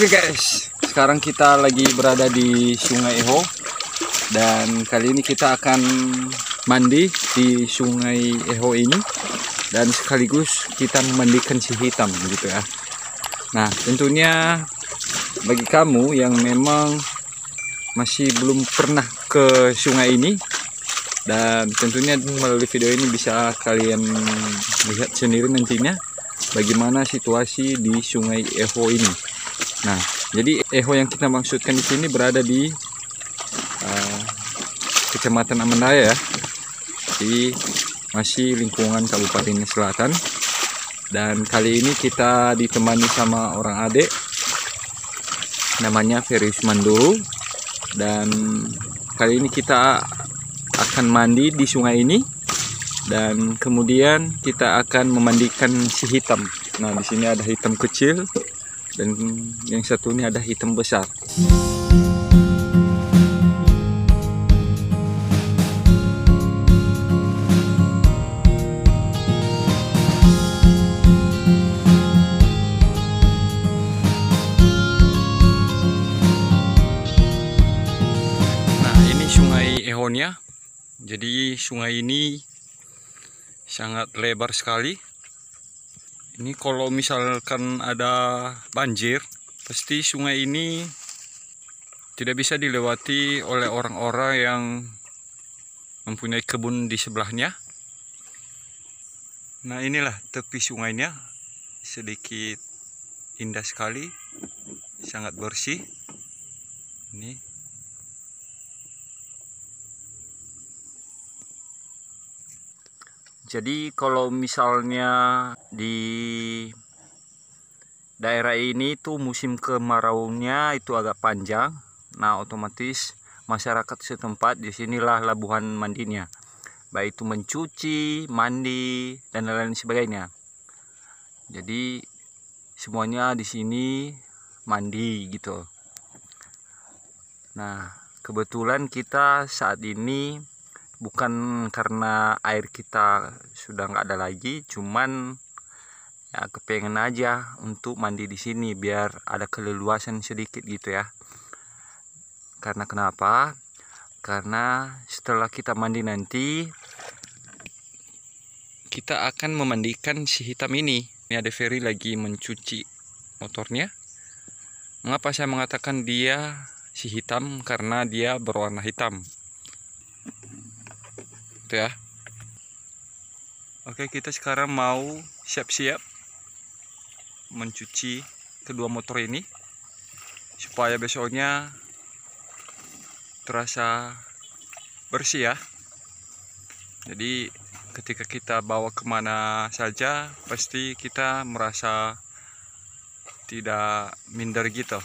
Oke guys, sekarang kita lagi berada di Sungai Eho dan kali ini kita akan mandi di Sungai Eho ini dan sekaligus kita memandikan si hitam gitu ya. Nah, tentunya bagi kamu yang memang masih belum pernah ke sungai ini, dan tentunya melalui video ini bisa kalian lihat sendiri nantinya bagaimana situasi di Sungai Eho ini. Nah, jadi Eho yang kita maksudkan di sini berada di Kecamatan Amandaya ya. Jadi masih lingkungan Kabupaten Selatan. Dan kali ini kita ditemani sama orang adik namanya Ferius Manduru. Dan kali ini kita akan mandi di sungai ini dan kemudian kita akan memandikan si hitam. Nah, di sini ada hitam kecil dan yang satu ini ada hitam besar. Nah, ini Sungai Ehonya. Jadi sungai ini sangat lebar sekali. Ini kalau misalkan ada banjir, pasti sungai ini tidak bisa dilewati oleh orang-orang yang mempunyai kebun di sebelahnya. Nah, inilah tepi sungainya, sedikit indah sekali, sangat bersih. Ini. Jadi kalau misalnya di daerah ini tuh musim kemaraunya itu agak panjang, nah otomatis masyarakat setempat di sinilah labuhan mandinya, baik itu mencuci, mandi dan lain-lain sebagainya. Jadi semuanya di sini mandi gitu. Nah, kebetulan kita saat ini bukan karena air kita sudah nggak ada lagi, cuman ya kepengen aja untuk mandi di sini biar ada keleluasan sedikit gitu ya. Karena kenapa? Karena setelah kita mandi nanti kita akan memandikan si hitam ini. Ini ada Ferry lagi mencuci motornya. Mengapa saya mengatakan dia si hitam? Karena dia berwarna hitam. Ya. Oke, kita sekarang mau siap-siap mencuci kedua motor ini supaya besoknya terasa bersih ya. Jadi ketika kita bawa kemana saja pasti kita merasa tidak minder gitu.